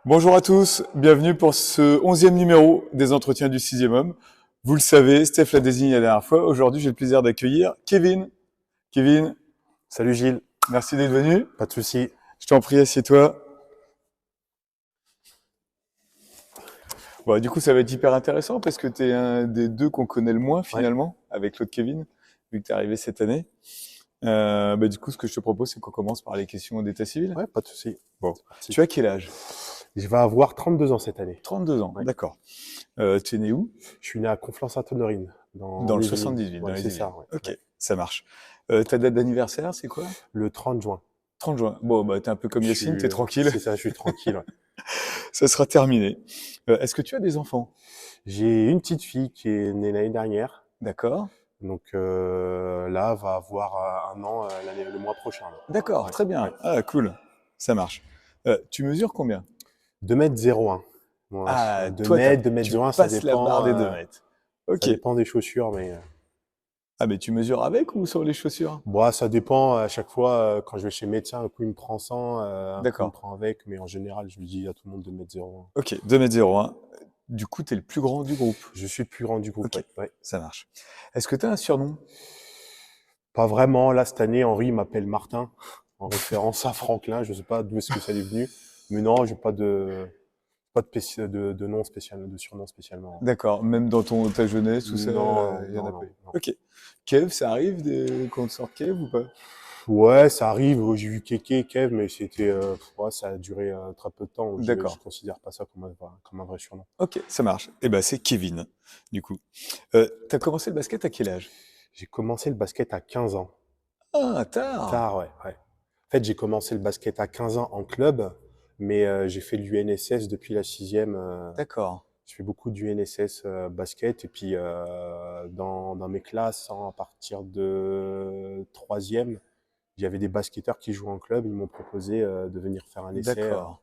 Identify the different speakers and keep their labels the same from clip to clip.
Speaker 1: Bonjour à tous, bienvenue pour ce 11e numéro des entretiens du 6e homme. Vous le savez, Steph l'a désigné la dernière fois. Aujourd'hui, j'ai le plaisir d'accueillir Kevin. Kevin,
Speaker 2: Salut Gilles,
Speaker 1: merci d'être venu.
Speaker 2: pas de souci.
Speaker 1: Je t'en prie, assieds-toi. Bon, du coup, ça va être hyper intéressant parce que tu es un des deux qu'on connaît le moins
Speaker 2: Ouais,
Speaker 1: finalement, avec l'autre Kevin, vu que tu es arrivé cette année. Du coup, ce que je te propose, c'est qu'on commence par les questions d'état civil.
Speaker 2: ouais, pas de souci.
Speaker 1: Bon,
Speaker 2: C'est parti.
Speaker 1: tu as quel âge?
Speaker 2: Je vais avoir 32 ans cette année.
Speaker 1: 32 ans,
Speaker 2: Ouais.
Speaker 1: d'accord. Tu es né où?
Speaker 2: Je suis né à Conflans-Sainte-Honorine, dans
Speaker 1: Dans le
Speaker 2: les Yvelines.
Speaker 1: 78, dans
Speaker 2: Ouais,
Speaker 1: les
Speaker 2: c'est
Speaker 1: Yvelines.
Speaker 2: ça, ouais.
Speaker 1: Ok,
Speaker 2: Ouais.
Speaker 1: ça marche. Ta date d'anniversaire, c'est quoi?
Speaker 2: Le 30 juin.
Speaker 1: 30 juin. Bon, bah, t'es un peu comme
Speaker 2: Je
Speaker 1: Yacine,
Speaker 2: suis,
Speaker 1: t'es tranquille.
Speaker 2: c'est ça, je suis tranquille. Ouais.
Speaker 1: Ça sera terminé. Est-ce que tu as des enfants?
Speaker 2: J'ai une petite fille qui est née l'année dernière.
Speaker 1: D'accord.
Speaker 2: Donc là, elle va avoir 1 an le mois prochain. Là.
Speaker 1: D'accord,
Speaker 2: Ouais,
Speaker 1: très bien.
Speaker 2: ouais.
Speaker 1: Ah, cool. Ça marche. Tu mesures combien?
Speaker 2: 2,01 m. Voilà.
Speaker 1: Ah,
Speaker 2: 2
Speaker 1: toi,
Speaker 2: mètres, 2
Speaker 1: tu
Speaker 2: mètres 01,
Speaker 1: passes la barre des 2 mètres.
Speaker 2: ça
Speaker 1: Ok.
Speaker 2: dépend des chaussures, mais
Speaker 1: Ah, mais tu mesures avec ou sur les chaussures?
Speaker 2: bon, ça dépend à chaque fois quand je vais chez le médecin, un coup il me prend 100, un coup il me
Speaker 1: D'accord.
Speaker 2: prend avec, mais en général, je lui dis à tout le monde de mettre 0,1.
Speaker 1: Ok, 2,01 m. Du coup, t'es le plus grand du groupe.
Speaker 2: Je suis le plus grand du groupe,
Speaker 1: Ok,
Speaker 2: ouais. Ouais.
Speaker 1: ça marche. Est-ce que tu as un surnom?
Speaker 2: Pas vraiment. Là, cette année, Henri m'appelle Martin, en référence à Franklin. Je sais pas d'où est-ce que ça est venu. Mais non, j'ai pas de nom spécial, de surnom spécialement.
Speaker 1: D'accord, même dans ta jeunesse, tout ça,
Speaker 2: Non,
Speaker 1: y en
Speaker 2: non,
Speaker 1: a pas
Speaker 2: non,
Speaker 1: eu.
Speaker 2: non.
Speaker 1: Ok. Kev, ça arrive qu'on te sorte Kev ou pas?
Speaker 2: Ouais, ça arrive. J'ai vu Kéké, Kev, mais c'était, ouais, ça a duré très peu de temps. Donc je
Speaker 1: D'accord.
Speaker 2: considère pas ça comme un vrai surnom.
Speaker 1: Ok, ça marche. Eh ben, c'est Kevin, du coup. T'as commencé le basket à quel âge?
Speaker 2: J'ai commencé le basket à 15 ans.
Speaker 1: Ah, tard.
Speaker 2: Tard, ouais, ouais. En fait, j'ai commencé le basket à 15 ans en club, mais j'ai fait de l'UNSS depuis la sixième.
Speaker 1: D'accord.
Speaker 2: Je fais beaucoup du UNSS basket et puis dans mes classes, à partir de troisième, il y avait des basketteurs qui jouaient en club. Ils m'ont proposé de venir faire un essai.
Speaker 1: D'accord.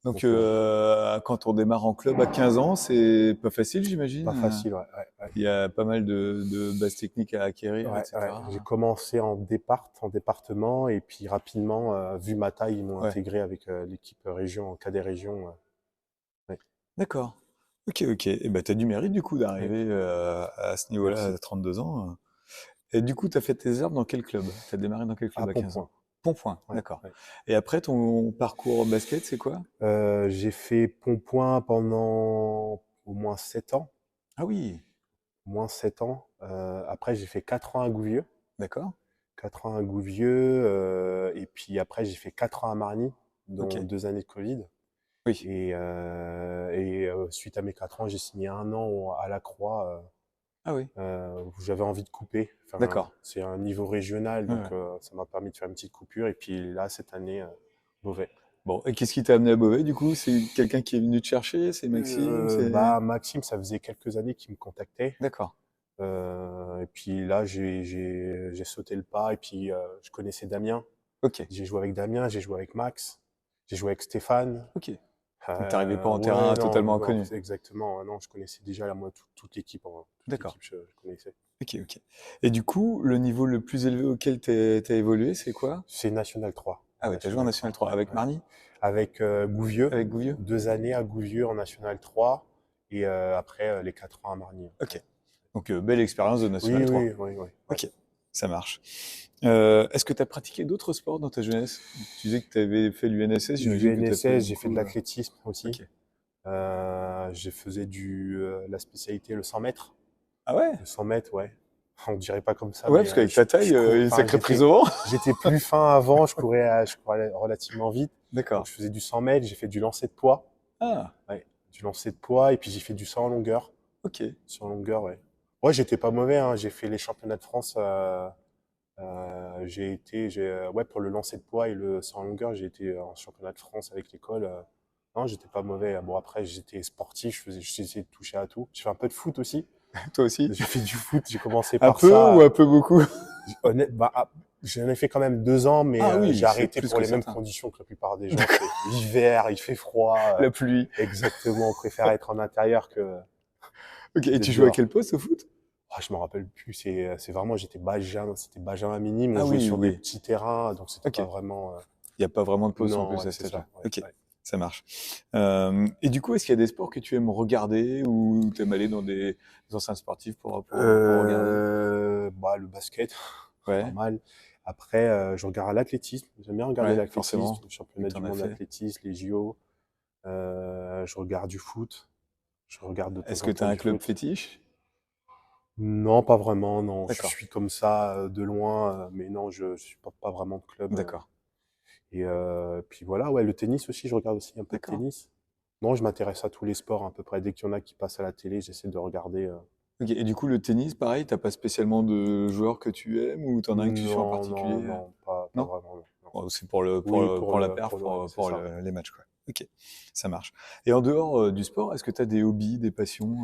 Speaker 1: Donc,
Speaker 2: Donc
Speaker 1: quand on démarre en club à 15 ans, c'est pas facile,
Speaker 2: pas
Speaker 1: j'imagine.
Speaker 2: facile, ouais, ouais,
Speaker 1: Il y a pas mal de bases techniques à
Speaker 2: ouais.
Speaker 1: acquérir,
Speaker 2: Ouais, ouais. J'ai
Speaker 1: etc.
Speaker 2: commencé en département et puis rapidement, vu ma taille, ils m'ont
Speaker 1: Ouais.
Speaker 2: intégré avec l'équipe région, en cadet région. Ouais,
Speaker 1: D'accord. Ok, ok. Et ben, t'as du mérite, du coup,
Speaker 2: ouais.
Speaker 1: d'arriver à ce niveau-là
Speaker 2: Merci.
Speaker 1: à 32 ans. Et du coup, tu as fait tes armes dans quel club? Tu as démarré dans quel
Speaker 2: À
Speaker 1: club à 15 ans?
Speaker 2: Pontpoint.
Speaker 1: Pont-Point,
Speaker 2: Ouais,
Speaker 1: d'accord.
Speaker 2: ouais.
Speaker 1: Et après, ton parcours basket, c'est quoi?
Speaker 2: J'ai fait Pontpoint pendant au moins 7 ans.
Speaker 1: Ah oui,
Speaker 2: Au moins 7 ans. Après, j'ai fait 4 ans à Gouvieux.
Speaker 1: d'accord.
Speaker 2: 4 ans à Gouvieux. Et puis après, j'ai fait 4 ans à Marny,
Speaker 1: Ok.
Speaker 2: dont 2 années de Covid.
Speaker 1: Oui,
Speaker 2: Et suite à mes 4 ans, j'ai signé 1 an à la Croix,
Speaker 1: ah oui,
Speaker 2: où j'avais envie de couper. Enfin,
Speaker 1: d'accord.
Speaker 2: c'est un niveau régional,
Speaker 1: Ouais,
Speaker 2: donc
Speaker 1: ouais.
Speaker 2: ça m'a permis de faire une petite coupure. Et puis là, cette année, Beauvais.
Speaker 1: Bon, et qu'est-ce qui t'a amené à Beauvais, du coup? C'est quelqu'un qui est venu te chercher? C'est Maxime? C'est...
Speaker 2: Bah, Maxime, ça faisait quelques années qu'il me contactait.
Speaker 1: D'accord.
Speaker 2: Et puis là, j'ai sauté le pas. Et puis, je connaissais Damien.
Speaker 1: Ok,
Speaker 2: J'ai joué avec Damien, j'ai joué avec Max, j'ai joué avec Stéphane.
Speaker 1: ok. Donc, t'arrivais pas en
Speaker 2: Ouais,
Speaker 1: terrain
Speaker 2: non,
Speaker 1: totalement
Speaker 2: non,
Speaker 1: inconnu.
Speaker 2: c'est exactement. Non, je connaissais déjà moi toute l'équipe. Toute
Speaker 1: D'accord.
Speaker 2: l'équipe, je connaissais.
Speaker 1: Ok, ok. Et du coup, le niveau le plus élevé auquel t'as évolué, c'est quoi?
Speaker 2: C'est National 3.
Speaker 1: Ah oui, t'as joué en
Speaker 2: National
Speaker 1: National
Speaker 2: 3,
Speaker 1: 3
Speaker 2: ouais,
Speaker 1: avec
Speaker 2: ouais.
Speaker 1: Marny?
Speaker 2: Avec Gouvieux,
Speaker 1: Avec Gouvieux?
Speaker 2: 2 années à Gouvieux en National 3 et après les 4 ans à Marny.
Speaker 1: Ok. Donc, belle expérience de
Speaker 2: Oui,
Speaker 1: National 3.
Speaker 2: oui, oui, oui. Ouais.
Speaker 1: Ok, ça marche. Est-ce que tu as pratiqué d'autres sports dans ta jeunesse? Tu disais que tu avais fait l'UNSS, j'imagine que tu as fait
Speaker 2: UNSS, j'ai fait de
Speaker 1: beaucoup.
Speaker 2: l'athlétisme aussi.
Speaker 1: Ok.
Speaker 2: J'ai faisais la spécialité le 100 mètres.
Speaker 1: Ah ouais?
Speaker 2: Le 100 mètres, ouais. On dirait pas comme ça,
Speaker 1: Ouais,
Speaker 2: mais
Speaker 1: parce qu'avec ta taille, une
Speaker 2: enfin,
Speaker 1: sacrée prise au vent.
Speaker 2: j'étais plus fin avant, je courais relativement vite. Donc
Speaker 1: D'accord.
Speaker 2: je faisais du 100 mètres, j'ai fait du lancer de poids.
Speaker 1: Ah,
Speaker 2: Ouais, du lancer de poids, et puis j'ai fait du 100 en longueur.
Speaker 1: ok.
Speaker 2: 100 en longueur, ouais. Ouais, j'étais pas mauvais, hein. J'ai fait les championnats de France. Ouais, pour le lancer de poids et le 100 en longueur, j'ai été en championnat de France avec l'école. Non, j'étais pas mauvais. Bon, après, j'étais sportif, j'essayais de toucher à tout. J'ai fait un peu de foot aussi.
Speaker 1: Toi aussi?
Speaker 2: J'ai fait du foot, j'ai commencé
Speaker 1: Un
Speaker 2: par
Speaker 1: peu ou un
Speaker 2: ça.
Speaker 1: peu beaucoup?
Speaker 2: J'en ai fait quand même 2 ans, mais
Speaker 1: Ah oui,
Speaker 2: j'ai
Speaker 1: c'est
Speaker 2: arrêté
Speaker 1: plus
Speaker 2: pour
Speaker 1: que
Speaker 2: les mêmes
Speaker 1: certain.
Speaker 2: conditions que la plupart des gens.
Speaker 1: D'accord.
Speaker 2: C'est l'hiver, il fait froid.
Speaker 1: La pluie.
Speaker 2: Exactement, on préfère être en intérieur que
Speaker 1: Ok, et tu
Speaker 2: d'être
Speaker 1: jouais à
Speaker 2: dehors.
Speaker 1: quel poste au foot?
Speaker 2: Je me rappelle plus. C'est vraiment, j'étais Benjamin, c'était Benjamin minime. On
Speaker 1: Ah
Speaker 2: jouait
Speaker 1: oui,
Speaker 2: sur des
Speaker 1: oui.
Speaker 2: petits terrains, donc c'était
Speaker 1: Ok.
Speaker 2: pas vraiment.
Speaker 1: Il n'y a pas vraiment de poste en
Speaker 2: Non,
Speaker 1: plus
Speaker 2: ouais,
Speaker 1: à
Speaker 2: c'est
Speaker 1: cet âge-là.
Speaker 2: ça. Ouais,
Speaker 1: Ok,
Speaker 2: ouais.
Speaker 1: Ça marche. Et du coup, est-ce qu'il y a des sports que tu aimes regarder ou tu aimes aller dans des enceintes sportives pour regarder?
Speaker 2: Bah, le basket,
Speaker 1: Ouais,
Speaker 2: normal. Après, je regarde l'athlétisme. J'aime bien regarder
Speaker 1: ouais,
Speaker 2: l'athlétisme,
Speaker 1: forcément,
Speaker 2: le
Speaker 1: vu
Speaker 2: championnat
Speaker 1: que tu
Speaker 2: du
Speaker 1: en as
Speaker 2: monde
Speaker 1: fait.
Speaker 2: d'athlétisme, les JO. Je regarde du foot. Je regarde de temps
Speaker 1: Est-ce que
Speaker 2: en
Speaker 1: tu as
Speaker 2: temps
Speaker 1: un
Speaker 2: du
Speaker 1: club
Speaker 2: foot.
Speaker 1: fétiche?
Speaker 2: Non, pas vraiment, non. Je
Speaker 1: D'accord,
Speaker 2: suis comme ça de loin, mais non, je supporte pas vraiment de club.
Speaker 1: d'accord,
Speaker 2: Et puis voilà, ouais, le tennis aussi, je regarde aussi un peu de
Speaker 1: d'accord.
Speaker 2: tennis. Non, je m'intéresse à tous les sports à peu près. Dès qu'il y en a qui passent à la télé, j'essaie de regarder.
Speaker 1: Ok, et du coup, le tennis, pareil, t'as pas spécialement de joueurs que tu aimes ou t'en as un que tu suis en
Speaker 2: Non, non,
Speaker 1: particulier?
Speaker 2: non, pas
Speaker 1: Non?
Speaker 2: vraiment, non, non.
Speaker 1: Bon, c'est
Speaker 2: Oui,
Speaker 1: pour la perf,
Speaker 2: ouais, c'est ça.
Speaker 1: les matchs, quoi. Ok, ça marche. Et en dehors du sport, est-ce que tu as des hobbies, des passions?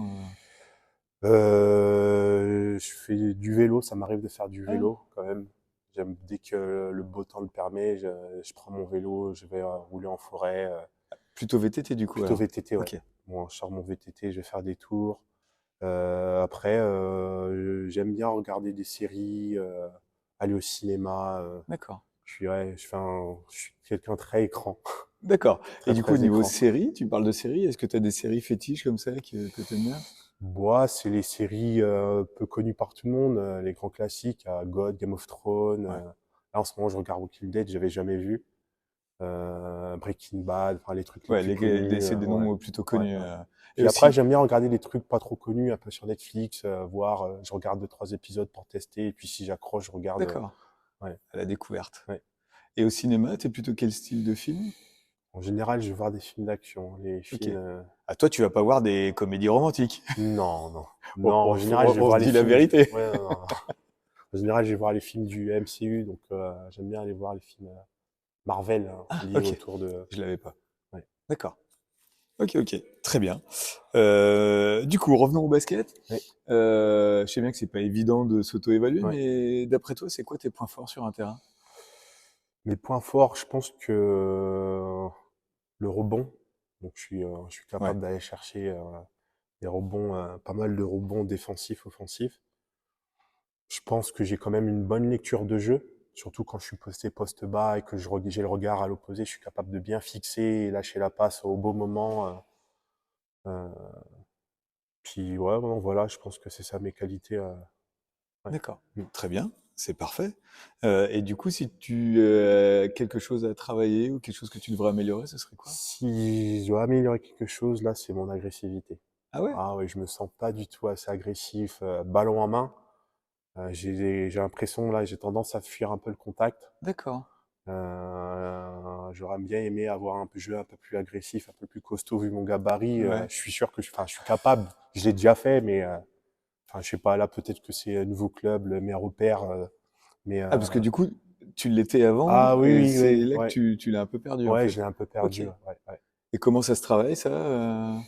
Speaker 2: Je fais du vélo, ça m'arrive de faire du
Speaker 1: Ah,
Speaker 2: vélo quand même. J'aime, dès que le beau temps le permet, je prends mon vélo, je vais rouler en forêt.
Speaker 1: plutôt VTT du coup
Speaker 2: Plutôt
Speaker 1: alors.
Speaker 2: VTT, ouais.
Speaker 1: Ok,
Speaker 2: Bon, je sors mon VTT, je vais faire des tours. Après, j'aime bien regarder des séries, aller au cinéma.
Speaker 1: d'accord.
Speaker 2: Ouais, je suis quelqu'un très écran,
Speaker 1: D'accord. Et
Speaker 2: très
Speaker 1: du coup, au
Speaker 2: très
Speaker 1: niveau
Speaker 2: écran.
Speaker 1: série, tu parles de séries, est-ce que tu as des séries fétiches comme ça que tu aimes bien?
Speaker 2: Moi, c'est les séries peu connues par tout le monde, les grands classiques, God, Game of Thrones.
Speaker 1: Ouais.
Speaker 2: Là, en ce moment, je regarde Walking Dead, j'avais jamais vu. Breaking Bad, enfin les trucs les
Speaker 1: Ouais,
Speaker 2: plus connus.
Speaker 1: c'est des
Speaker 2: Ouais,
Speaker 1: noms plutôt
Speaker 2: ouais,
Speaker 1: connus.
Speaker 2: ouais.
Speaker 1: Et
Speaker 2: Puis après,
Speaker 1: aussi,
Speaker 2: j'aime bien regarder des trucs pas trop connus, un peu sur Netflix, voir. Je regarde deux, trois épisodes pour tester, et puis si j'accroche, je regarde.
Speaker 1: d'accord,
Speaker 2: Ouais,
Speaker 1: à la découverte.
Speaker 2: ouais.
Speaker 1: Et au cinéma, t'es plutôt quel style de film?
Speaker 2: En général, je vais voir des films d'action. Les
Speaker 1: Ok.
Speaker 2: films.
Speaker 1: Ah, toi, tu vas pas voir des comédies romantiques.
Speaker 2: Non, non. Non, en général, je vais
Speaker 1: On se
Speaker 2: voir les
Speaker 1: dit la
Speaker 2: films.
Speaker 1: vérité.
Speaker 2: Ouais, non, non. En général, je vais voir les films du MCU, donc j'aime bien aller voir les films Marvel, hein,
Speaker 1: Ah,
Speaker 2: liés
Speaker 1: ok.
Speaker 2: autour de.
Speaker 1: Je l'avais pas.
Speaker 2: Ouais.
Speaker 1: D'accord. Ok, ok. Très bien. Du coup, revenons au basket.
Speaker 2: Ouais,
Speaker 1: Je sais bien que c'est pas évident de s'auto-évaluer,
Speaker 2: ouais.
Speaker 1: mais d'après toi, c'est quoi tes points forts sur un terrain?
Speaker 2: Mes points forts, je pense que le rebond. Donc, je suis
Speaker 1: Ouais.
Speaker 2: capable d'aller chercher des rebonds, pas mal de rebonds défensifs, offensifs. Je pense que j'ai quand même une bonne lecture de jeu, surtout quand je suis posté poste bas et que j'ai le regard à l'opposé. Je suis capable de bien fixer et lâcher la passe au bon moment. Euh, Puis ouais, bon, voilà, je pense que c'est ça mes qualités. Ouais.
Speaker 1: D'accord.
Speaker 2: Mm.
Speaker 1: Très bien. C'est parfait. Et du coup, si tu quelque chose à travailler ou quelque chose que tu devrais améliorer, ce serait quoi?
Speaker 2: Si je dois améliorer quelque chose, là, c'est mon agressivité.
Speaker 1: Ah ouais?
Speaker 2: Ah ouais, je me sens pas du tout assez agressif. Ballon en main, j'ai l'impression, là, j'ai tendance à fuir un peu le contact.
Speaker 1: D'accord.
Speaker 2: J'aurais bien aimé avoir un peu jeu un peu plus agressif, un peu plus costaud vu mon gabarit.
Speaker 1: Ouais.
Speaker 2: Je suis sûr que enfin, je suis capable. Je l'ai déjà fait, mais enfin, je sais pas. Là, peut-être que c'est un nouveau club, mes repères. Mais
Speaker 1: Ah, parce que du coup, tu l'étais avant
Speaker 2: ah oui,
Speaker 1: et
Speaker 2: oui,
Speaker 1: c'est
Speaker 2: oui,
Speaker 1: là que
Speaker 2: ouais,
Speaker 1: tu l'as un peu perdu en
Speaker 2: ouais,
Speaker 1: fait.
Speaker 2: je l'ai un peu
Speaker 1: Ok.
Speaker 2: perdu. Ouais, ouais, ouais.
Speaker 1: Et comment ça se travaille ça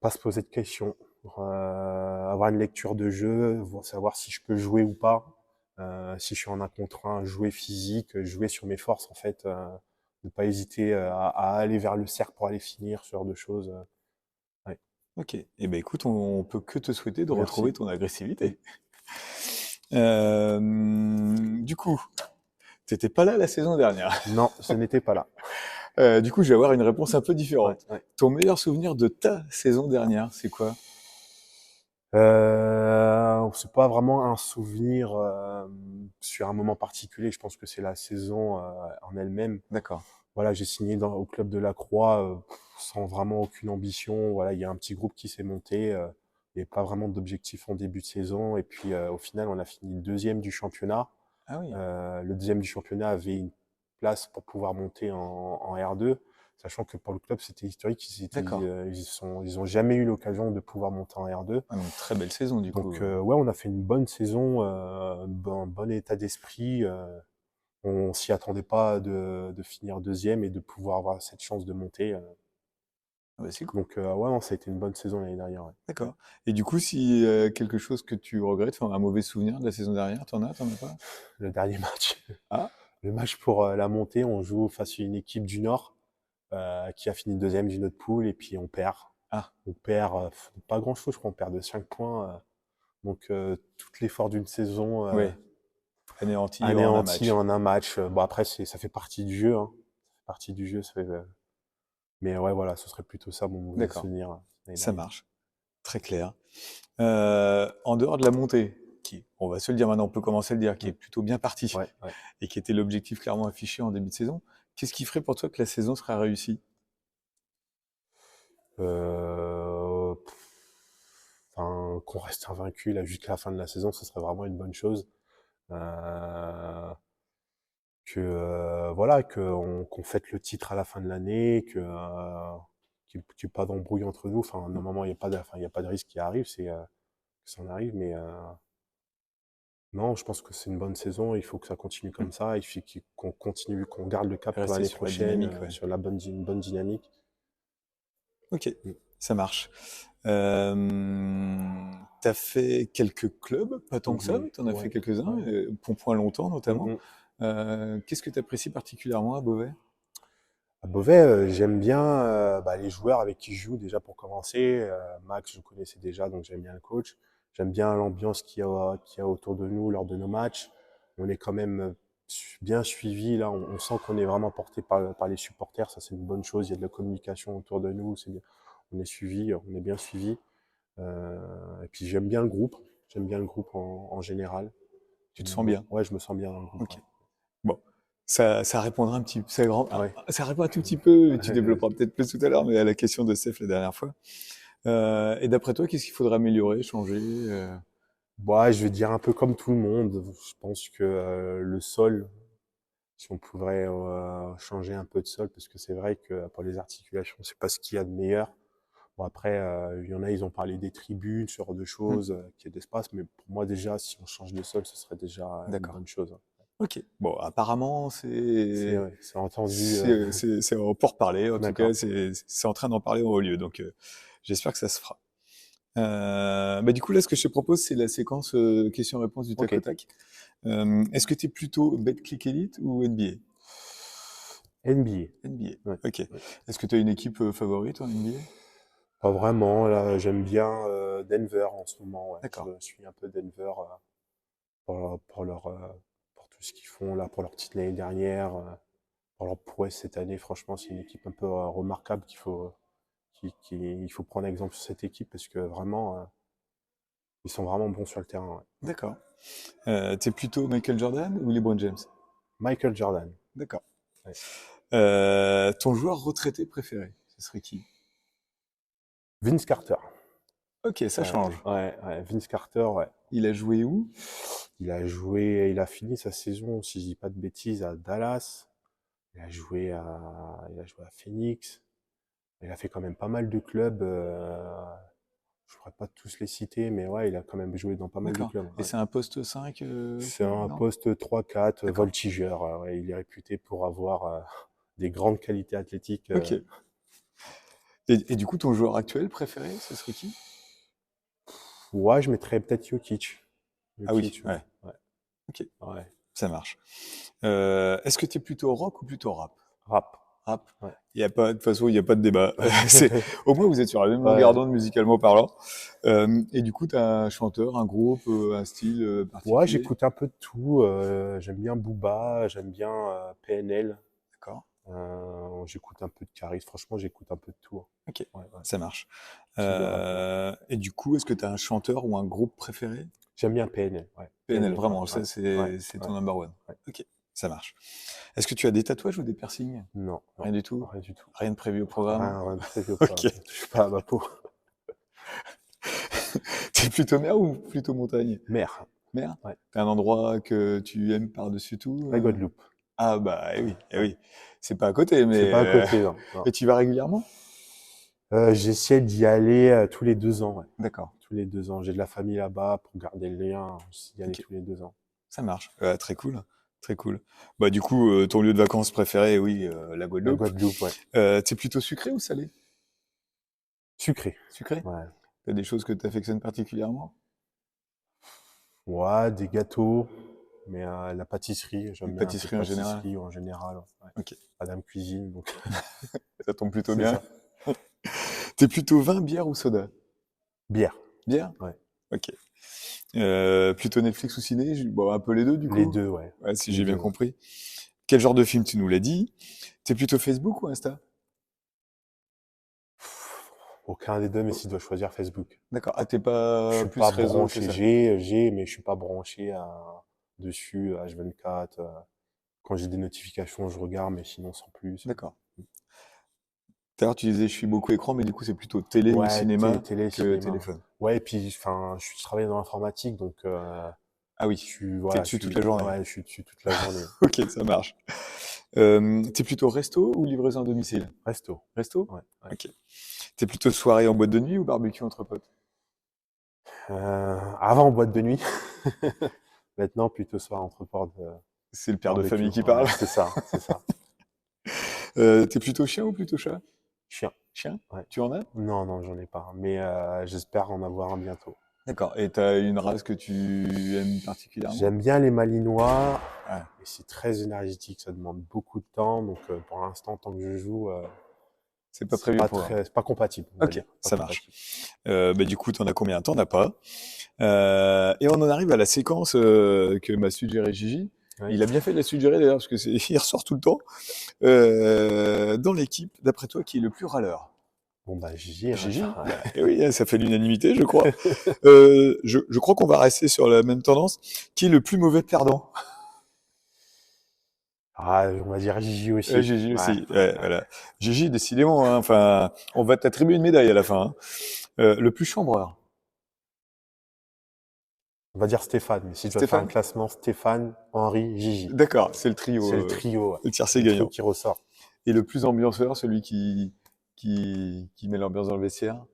Speaker 2: Pas se poser de questions, avoir une lecture de jeu, savoir si je peux jouer ou pas. Si je suis en un contre un, jouer physique, jouer sur mes forces en fait. Ne pas hésiter à aller vers le cercle pour aller finir, ce genre de choses. Ouais.
Speaker 1: Ok. Eh ben écoute, on peut que te souhaiter de retrouver
Speaker 2: Merci.
Speaker 1: ton
Speaker 2: Oui.
Speaker 1: agressivité. Du coup, t'étais pas là la saison dernière.
Speaker 2: Non, ce n'était pas là.
Speaker 1: Du coup, je vais avoir une réponse un peu
Speaker 2: Ouais,
Speaker 1: différente.
Speaker 2: ouais.
Speaker 1: Ton meilleur souvenir de ta saison dernière, c'est quoi?
Speaker 2: C'est pas vraiment un souvenir sur un moment particulier. Je pense que c'est la saison en elle-même.
Speaker 1: D'accord.
Speaker 2: Voilà, j'ai signé au club de la Croix sans vraiment aucune ambition. Voilà, il y a un petit groupe qui s'est monté. Il n'y avait pas vraiment d'objectif en début de saison. Et puis au final, on a fini deuxième du championnat.
Speaker 1: Ah oui.
Speaker 2: Le deuxième du championnat avait une place pour pouvoir monter en R2, sachant que pour le club, c'était historique.
Speaker 1: D'accord.
Speaker 2: Ils ont jamais eu l'occasion de pouvoir monter en R2.
Speaker 1: Ah, donc très belle saison du coup.
Speaker 2: Donc ouais, on a fait une bonne saison, bon état d'esprit. On s'y attendait pas de finir deuxième et de pouvoir avoir cette chance de monter.
Speaker 1: Ah bah, c'est cool.
Speaker 2: Donc ouais, non, ça a été une bonne saison l'année dernière. Ouais. Ouais.
Speaker 1: D'accord. Et du coup, si quelque chose que tu regrettes, enfin un mauvais souvenir de la saison dernière, t'en as pas?
Speaker 2: Le dernier match,
Speaker 1: Ah,
Speaker 2: le match pour la montée, on joue face à une équipe du Nord qui a fini deuxième d'une autre poule et puis on perd.
Speaker 1: ah,
Speaker 2: On perd pas grand-chose, je crois, on perd de 5 points. Donc tout l'effort d'une saison
Speaker 1: ouais, anéanti en un
Speaker 2: anéanti
Speaker 1: match.
Speaker 2: en un match. Bon après, ça fait partie du jeu. Hein. Ça fait partie du jeu. Mais ouais, voilà, ce serait plutôt ça mon mauvais
Speaker 1: D'accord,
Speaker 2: souvenir l'année
Speaker 1: ça
Speaker 2: dernière.
Speaker 1: marche. Très clair. En dehors de la montée, qui, on va se le dire maintenant, on peut commencer à le dire, qui est
Speaker 2: Mm.
Speaker 1: plutôt bien partie
Speaker 2: Ouais, ouais.
Speaker 1: et qui était l'objectif clairement affiché en début de saison, qu'est-ce qui ferait pour toi que la saison serait réussie?
Speaker 2: Euh, Enfin, qu'on reste invaincu là jusqu'à la fin de la saison, ce serait vraiment une bonne chose. Euh, voilà, qu'on fête le titre à la fin de l'année, qu'il y ait pas d'embrouille entre nous. Enfin, normalement, il n'y a pas de, enfin, il y a pas de risque qui arrive, c'est que ça en arrive, mais non, je pense que c'est une bonne saison. Il faut que ça continue
Speaker 1: Hmm.
Speaker 2: comme ça. Il faut qu'on continue, qu'on garde le cap pour
Speaker 1: Rester
Speaker 2: l'année
Speaker 1: sur la
Speaker 2: prochaine,
Speaker 1: dynamique, ouais.
Speaker 2: sur une bonne dynamique.
Speaker 1: Ok,
Speaker 2: Mm.
Speaker 1: ça marche. Euh, T'as fait quelques clubs, pas tant que ça,
Speaker 2: Mhm.
Speaker 1: mais t'en as fait
Speaker 2: Ouais,
Speaker 1: quelques-uns,
Speaker 2: ouais.
Speaker 1: Pontpoint longtemps notamment.
Speaker 2: Mhm.
Speaker 1: Qu'est-ce que tu apprécies particulièrement à Beauvais?
Speaker 2: À Beauvais, j'aime bien les joueurs avec qui je joue déjà pour commencer. Max, je connaissais déjà, donc j'aime bien le coach. J'aime bien l'ambiance qu'il y a autour de nous lors de nos matchs. On est quand même bien suivi. Là, on sent qu'on est vraiment porté par les supporters. Ça, c'est une bonne chose. Il y a de la communication autour de nous. C'est bien. On est suivi, on est bien suivi. Et puis j'aime bien le groupe. J'aime bien le groupe en général.
Speaker 1: Tu te sens bien?
Speaker 2: Ouais, je me sens bien dans le groupe.
Speaker 1: Ok. Bon, ça répondra un petit,
Speaker 2: Ouais.
Speaker 1: ça répond un tout petit peu, tu
Speaker 2: Ouais.
Speaker 1: développeras peut-être plus tout à l'heure, mais à la question de Steph la dernière fois. Et d'après toi, qu'est-ce qu'il faudrait améliorer, changer?
Speaker 2: Ouais, je vais dire un peu comme tout le monde. Je pense que le sol, si on pourrait changer un peu de sol, parce que c'est vrai que pour les articulations, c'est pas ce qu'il y a de meilleur. Bon, après, il y en a, ils ont parlé des tribunes, ce genre de
Speaker 1: Hmm,
Speaker 2: choses, qu'il y ait d'espace, mais pour moi déjà, si on change de sol, ce serait déjà une
Speaker 1: d'accord.
Speaker 2: bonne chose.
Speaker 1: Ok. Bon, apparemment,
Speaker 2: C'est ouais, c'est entendu.
Speaker 1: c'est en pour parler. En tout cas,
Speaker 2: D'accord.
Speaker 1: c'est en train d'en parler en haut lieu. Donc, j'espère que ça se fera. Bah, du coup, là, ce que je te propose, c'est la séquence questions-réponses du tac
Speaker 2: Ok.
Speaker 1: au tac. Est-ce que tu es plutôt Betclic Elite ou
Speaker 2: NBA.
Speaker 1: NBA.
Speaker 2: Ouais.
Speaker 1: Ok.
Speaker 2: Ouais.
Speaker 1: Est-ce que tu as une équipe favorite en NBA?
Speaker 2: Pas vraiment. Là, j'aime bien Denver en ce moment. Ouais. Je
Speaker 1: D'accord.
Speaker 2: suis un peu Denver pour tout ce qu'ils font là, pour leur titre l'année dernière. Pour leur prouesse cette année, franchement, c'est une équipe un peu remarquable il faut prendre exemple sur cette équipe parce que vraiment, ils sont vraiment bons sur le terrain. Ouais.
Speaker 1: D'accord. T'es plutôt Michael Jordan ou LeBron James?
Speaker 2: Michael Jordan.
Speaker 1: D'accord.
Speaker 2: Ouais.
Speaker 1: Ton joueur retraité préféré, ce serait qui?
Speaker 2: Vince Carter.
Speaker 1: Ok, ça
Speaker 2: Ouais,
Speaker 1: change.
Speaker 2: ouais, Vince Carter, ouais.
Speaker 1: Il a joué où?
Speaker 2: Il a fini sa saison, si je dis pas de bêtises, à Dallas. Il a joué à Phoenix. Il a fait quand même pas mal de clubs. Je pourrais pas tous les citer, mais ouais, il a quand même joué dans pas mal de
Speaker 1: D'accord.
Speaker 2: clubs.
Speaker 1: Et
Speaker 2: Ouais.
Speaker 1: c'est un poste 5,
Speaker 2: C'est un
Speaker 1: non?
Speaker 2: poste 3-4,
Speaker 1: D'accord.
Speaker 2: voltigeur. Ouais, il est réputé pour avoir des grandes qualités athlétiques.
Speaker 1: Ok. Et du coup, ton joueur actuel préféré, ce serait qui?
Speaker 2: Ouais, je mettrais peut-être Jokic.
Speaker 1: Ah oui,
Speaker 2: Jokic, ouais.
Speaker 1: ouais.
Speaker 2: Ouais.
Speaker 1: Ok,
Speaker 2: Ouais.
Speaker 1: ça marche. Est-ce que tu es plutôt rock ou plutôt rap?
Speaker 2: Rap.
Speaker 1: Rap.
Speaker 2: Ouais.
Speaker 1: Il y a pas, de toute façon, il n'y a pas de débat. C'est, au moins, vous êtes sur la même longueur
Speaker 2: Ouais.
Speaker 1: d'onde musicalement parlant. Et du coup, tu as un chanteur, un groupe, un style
Speaker 2: Ouais,
Speaker 1: particulier?
Speaker 2: j'écoute un peu de tout. J'aime bien Booba, j'aime bien PNL.
Speaker 1: D'accord.
Speaker 2: J'écoute un peu de Caris. Franchement, j'écoute un peu de tout. Hein.
Speaker 1: Ok,
Speaker 2: Ouais, ouais.
Speaker 1: ça marche.
Speaker 2: Type de rappeur.
Speaker 1: Et du coup, est-ce que tu as un chanteur ou un groupe préféré?
Speaker 2: J'aime bien PNL. Ouais.
Speaker 1: PNL,
Speaker 2: PNL, ouais,
Speaker 1: vraiment,
Speaker 2: ouais,
Speaker 1: ça
Speaker 2: ouais,
Speaker 1: c'est
Speaker 2: ouais,
Speaker 1: ton number one.
Speaker 2: ouais.
Speaker 1: Ok, ça marche. Est-ce que tu as des tatouages ou des piercings?
Speaker 2: Non, non,
Speaker 1: Rien du tout?
Speaker 2: rien du tout.
Speaker 1: Rien de prévu au programme?
Speaker 2: Rien de prévu au
Speaker 1: Ok.
Speaker 2: programme. Ne touche pas à ma peau.
Speaker 1: T'es plutôt mer ou plutôt montagne?
Speaker 2: Mer.
Speaker 1: Mer?
Speaker 2: Ouais.
Speaker 1: T'as un endroit que tu aimes par-dessus tout?
Speaker 2: La Guadeloupe.
Speaker 1: Ah bah oui, eh
Speaker 2: Ouais.
Speaker 1: oui. C'est pas à côté,
Speaker 2: C'est
Speaker 1: mais
Speaker 2: pas à côté, non. Non.
Speaker 1: et tu y vas régulièrement?
Speaker 2: J'essaie d'y aller tous les 2 ans. Ouais.
Speaker 1: D'accord.
Speaker 2: Tous les 2 ans. J'ai de la famille là-bas pour garder le lien. J'essaie d'y aller
Speaker 1: Ok,
Speaker 2: tous les 2 ans.
Speaker 1: ça marche. Très cool, très cool. Bah du coup, ton lieu de vacances préféré, oui, la
Speaker 2: La
Speaker 1: Guadeloupe.
Speaker 2: Guadeloupe, ouais.
Speaker 1: T'es plutôt sucré ou salé?
Speaker 2: Sucré.
Speaker 1: Sucré?
Speaker 2: Ouais.
Speaker 1: T'as des choses que t'affectionnes particulièrement?
Speaker 2: Ouais, des gâteaux. Mais la pâtisserie,
Speaker 1: Une
Speaker 2: j'aime bien un peu de
Speaker 1: pâtisserie en général?
Speaker 2: pâtisserie en général. Ouais.
Speaker 1: Ok,
Speaker 2: Madame Cuisine, donc
Speaker 1: ça tombe plutôt
Speaker 2: c'est
Speaker 1: bien.
Speaker 2: ça.
Speaker 1: T'es plutôt vin, bière ou soda?
Speaker 2: Bière.
Speaker 1: Bière?
Speaker 2: Ouais.
Speaker 1: Ok. Plutôt Netflix ou ciné? Bon, un peu les deux du
Speaker 2: Les
Speaker 1: coup.
Speaker 2: deux, ouais.
Speaker 1: Ouais, si
Speaker 2: Les
Speaker 1: j'ai bien
Speaker 2: deux, ouais.
Speaker 1: compris. Quel genre de film tu nous l'as dit? T'es plutôt Facebook ou Insta?
Speaker 2: Aucun des deux, mais s'il doit choisir Facebook.
Speaker 1: D'accord. Ah, t'es
Speaker 2: Je
Speaker 1: pas
Speaker 2: suis
Speaker 1: plus
Speaker 2: pas
Speaker 1: réseau que
Speaker 2: branché.
Speaker 1: ça.
Speaker 2: Mais je suis pas branché dessus, H24. Quand j'ai des notifications, je regarde, mais sinon sans plus.
Speaker 1: D'accord. Tout à l'heure, tu disais, je suis beaucoup écran, mais du coup, c'est plutôt télé ou
Speaker 2: Ouais,
Speaker 1: cinéma
Speaker 2: télé,
Speaker 1: que
Speaker 2: cinéma.
Speaker 1: téléphone.
Speaker 2: Ouais, et puis, enfin, je travaille dans l'informatique, donc
Speaker 1: Ah
Speaker 2: je
Speaker 1: oui,
Speaker 2: suis,
Speaker 1: t'es
Speaker 2: voilà,
Speaker 1: dessus toute la journée.
Speaker 2: ouais, je suis dessus toute la journée.
Speaker 1: Ok, ça marche. T'es plutôt resto ou livraison à domicile?
Speaker 2: Resto.
Speaker 1: Resto?
Speaker 2: Ouais, ouais.
Speaker 1: Ok. T'es plutôt soirée en boîte de nuit ou barbecue entre potes?
Speaker 2: Avant, boîte de nuit. Maintenant, plutôt soir entre portes,
Speaker 1: C'est le père de
Speaker 2: barbecue.
Speaker 1: famille qui parle.
Speaker 2: Ouais, c'est ça, c'est ça.
Speaker 1: T'es plutôt chien ou plutôt chat?
Speaker 2: Chien.
Speaker 1: Chien?
Speaker 2: Ouais.
Speaker 1: Tu en as?
Speaker 2: Non, non, j'en ai pas. Mais j'espère en avoir un bientôt.
Speaker 1: D'accord. Et t'as une race que tu aimes particulièrement?
Speaker 2: J'aime bien les Malinois,
Speaker 1: Ouais.
Speaker 2: mais c'est très énergétique, ça demande beaucoup de temps. Donc pour l'instant, tant que je joue,
Speaker 1: C'est pas prévu pour.
Speaker 2: c'est pas compatible, on va
Speaker 1: Ok,
Speaker 2: dire. Pas
Speaker 1: ça marche.
Speaker 2: compatible.
Speaker 1: Bah, du coup, t'en as combien? T'en as pas. Et on en arrive à la séquence que m'a suggéré Gigi.
Speaker 2: Oui.
Speaker 1: Il a bien fait de la suggérer d'ailleurs, parce que il ressort tout le temps. Dans l'équipe, d'après toi, qui est le plus râleur?
Speaker 2: Bon bah Gigi, hein,
Speaker 1: Gigi?
Speaker 2: attends.
Speaker 1: Bah, eh oui, ça fait l'unanimité, je crois. Je crois qu'on va rester sur la même tendance. Qui est le plus mauvais perdant?
Speaker 2: Ah, on va dire Gigi aussi.
Speaker 1: Gigi
Speaker 2: Ouais.
Speaker 1: aussi. Ouais, voilà. Gigi, décidément, hein, enfin, on va t'attribuer une médaille à la fin. Hein. Le plus chambreur?
Speaker 2: On va dire Stéphane, mais si je dois faire un
Speaker 1: Stéphane?
Speaker 2: classement, Stéphane, Henri, Gigi.
Speaker 1: D'accord, c'est le trio.
Speaker 2: C'est le trio, ouais.
Speaker 1: Le tiercé
Speaker 2: Le trio
Speaker 1: gagnant.
Speaker 2: qui ressort.
Speaker 1: Et le plus ambianceur, celui qui met l'ambiance dans le vestiaire?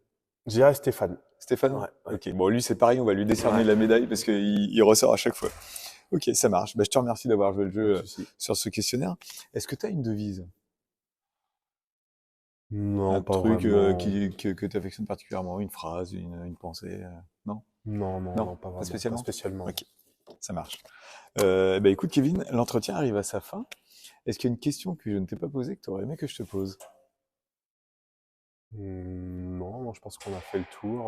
Speaker 2: Je dirais Stéphane.
Speaker 1: Stéphane?
Speaker 2: Ouais, ouais.
Speaker 1: Ok, bon, lui, c'est pareil, on va lui décerner
Speaker 2: Ouais.
Speaker 1: la médaille parce qu'il ressort à chaque fois. Ok, ça marche. Bah, je te remercie d'avoir joué le
Speaker 2: Pas
Speaker 1: jeu
Speaker 2: de souci.
Speaker 1: sur ce questionnaire. Est-ce que tu as une devise?
Speaker 2: Non,
Speaker 1: Un
Speaker 2: pas
Speaker 1: truc
Speaker 2: vraiment.
Speaker 1: que tu affectionnes particulièrement? Une phrase, une pensée? Non?
Speaker 2: Non, non,
Speaker 1: Non,
Speaker 2: non, pas
Speaker 1: pas
Speaker 2: vraiment. Pas
Speaker 1: spécialement?
Speaker 2: spécialement.
Speaker 1: Ok, ça marche. Bah, écoute, Kevin, l'entretien arrive à sa fin. Est-ce qu'il y a une question que je ne t'ai pas posée que tu aurais aimé que je te pose?
Speaker 2: Non, non, je pense qu'on a fait le tour.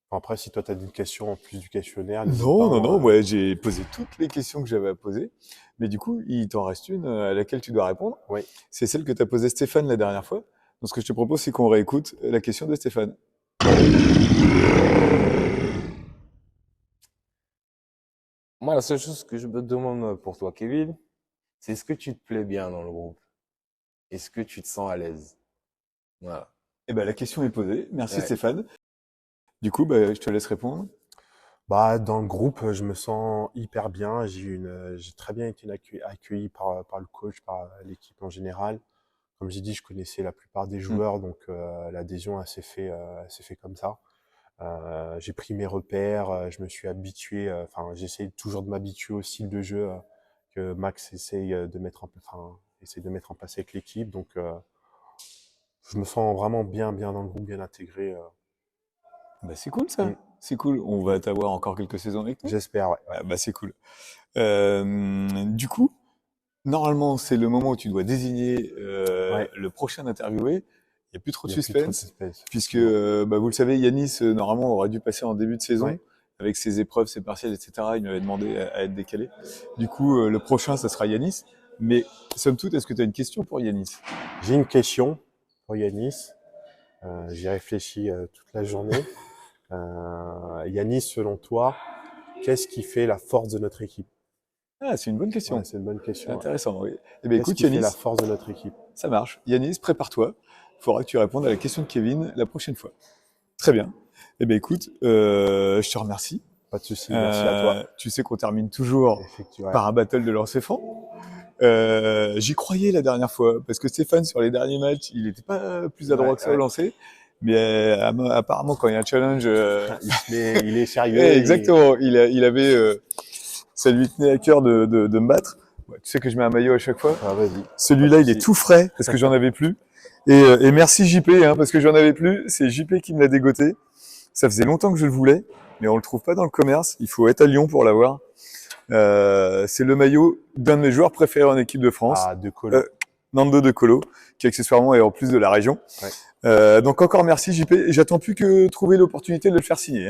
Speaker 2: Enfin, après, si toi, tu as une question en plus du questionnaire, n'hésite
Speaker 1: Non,
Speaker 2: pas.
Speaker 1: non, non,
Speaker 2: Hein.
Speaker 1: ouais, j'ai posé toutes les questions que j'avais à poser. Mais du coup, il t'en reste une à laquelle tu dois répondre.
Speaker 2: Oui.
Speaker 1: C'est celle que tu as posée Stéphane la dernière fois. Donc, ce que je te propose, c'est qu'on réécoute la question de Stéphane.
Speaker 3: Moi, la seule chose que je me demande pour toi, Kevin, c'est est-ce que tu te plais bien dans le groupe? Est-ce que tu te sens à l'aise? Voilà.
Speaker 1: Eh ben, la question est posée. Merci
Speaker 3: Ouais.
Speaker 1: Stéphane. Du coup, bah, je te laisse répondre.
Speaker 2: Bah, dans le groupe, je me sens hyper bien. J'ai très bien été accueilli par le coach, par l'équipe en général. Comme j'ai dit, je connaissais la plupart des joueurs, donc l'adhésion, elle s'est fait comme ça. J'ai pris mes repères, je me suis habitué, enfin, j'essaie toujours de m'habituer au style de jeu que Max essaye de mettre en place avec l'équipe. Donc, je me sens vraiment bien dans le groupe, bien intégré.
Speaker 1: Bah, c'est cool ça.
Speaker 2: Mm.
Speaker 1: C'est cool. On va t'avoir encore quelques saisons avec nous.
Speaker 2: J'espère, ouais.
Speaker 1: Ah, bah, c'est cool. Du coup, normalement, c'est le moment où tu dois désigner
Speaker 2: Ouais.
Speaker 1: le prochain interviewé. Il n'y a plus trop de
Speaker 2: Il y a plus trop de
Speaker 1: suspense.
Speaker 2: suspense.
Speaker 1: Puisque, bah, vous le savez, Yanis, normalement, aurait dû passer en début de saison,
Speaker 2: Ouais.
Speaker 1: avec ses épreuves, ses partiels, etc. Il m'avait demandé à être décalé. Du coup, le prochain, ça sera Yanis. Mais, somme toute, est-ce que tu as une question pour Yanis?
Speaker 2: J'ai une question pour Yanis. J'y réfléchis toute la journée. Yanis, selon toi, qu'est-ce qui fait la force de notre équipe?
Speaker 1: Ah, c'est une bonne question.
Speaker 2: Ouais, c'est une bonne
Speaker 1: C'est
Speaker 2: question. Ouais.
Speaker 1: intéressant, oui. Eh bien,
Speaker 2: Qu'est-ce
Speaker 1: écoute,
Speaker 2: qui fait
Speaker 1: Yanis,
Speaker 2: la force de notre équipe?
Speaker 1: ça marche. Yanis, prépare-toi. Il faudra que tu répondes à la question de Kevin la prochaine fois. Très bien. Eh bien, écoute, je te remercie.
Speaker 2: Pas de souci, merci à toi.
Speaker 1: Tu sais qu'on termine toujours
Speaker 2: Effectivement.
Speaker 1: par un battle de lancer franc. J'y croyais la dernière fois, parce que Stéphane, sur les derniers matchs, il n'était pas plus adroit que ça au lancer. Mais apparemment, quand il y a un challenge...
Speaker 2: il est sérieux.
Speaker 1: exactement, il avait... ça lui tenait à cœur de me battre. Ouais, tu sais que je mets un maillot à chaque fois.
Speaker 2: Ah, vas-y.
Speaker 1: Celui-là, il est tout frais, parce que j'en avais plus. Et merci JP, hein, parce que j'en avais plus. C'est JP qui me l'a dégoté. Ça faisait longtemps que je le voulais, mais on le trouve pas dans le commerce. Il faut être à Lyon pour l'avoir. C'est le maillot d'un de mes joueurs préférés en équipe de France.
Speaker 2: Ah, de Colo.
Speaker 1: Nando de Colo, qui accessoirement est en plus de la région.
Speaker 2: Ouais.
Speaker 1: Donc encore merci JP. J'attends plus que trouver l'opportunité de le faire signer.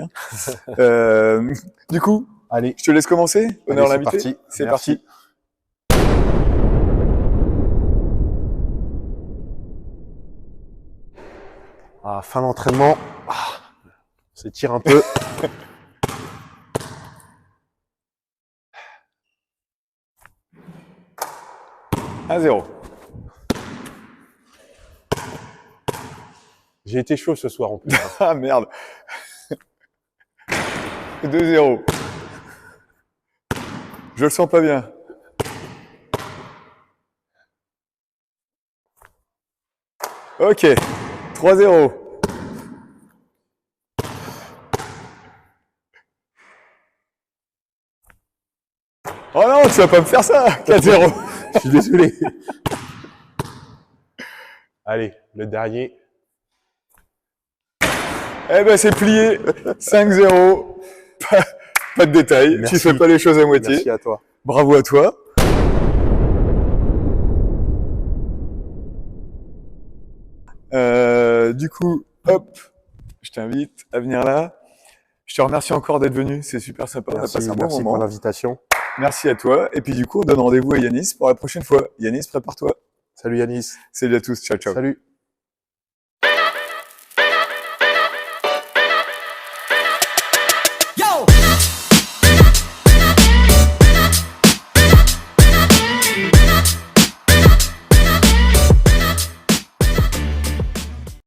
Speaker 1: Hein. Du coup,
Speaker 2: allez,
Speaker 1: je te laisse commencer. Honneur à l'invité.
Speaker 2: C'est parti. Fin d'entraînement. On s'étire un peu.
Speaker 1: 1-0.
Speaker 2: J'ai été chaud ce soir en plus.
Speaker 1: Ah merde. 2-0. Je le sens pas bien. Ok. 3-0. Oh non, tu vas pas me faire ça. 4-0.
Speaker 2: Je suis désolé. Allez, le dernier.
Speaker 1: Eh ben, c'est plié. 5-0. Pas de détails.
Speaker 2: Merci.
Speaker 1: Tu fais pas les choses à moitié.
Speaker 2: Merci à toi.
Speaker 1: Bravo à toi. Du coup, hop, je t'invite à venir là. Je te remercie encore d'être venu. C'est super sympa. On a passé un bon
Speaker 2: Merci pour
Speaker 1: moment.
Speaker 2: l'invitation.
Speaker 1: Merci à toi. Et puis du coup, on donne rendez-vous à Yanis pour la prochaine fois. Yanis, prépare-toi.
Speaker 2: Salut Yanis.
Speaker 1: Salut à tous. Ciao, ciao.
Speaker 2: Salut.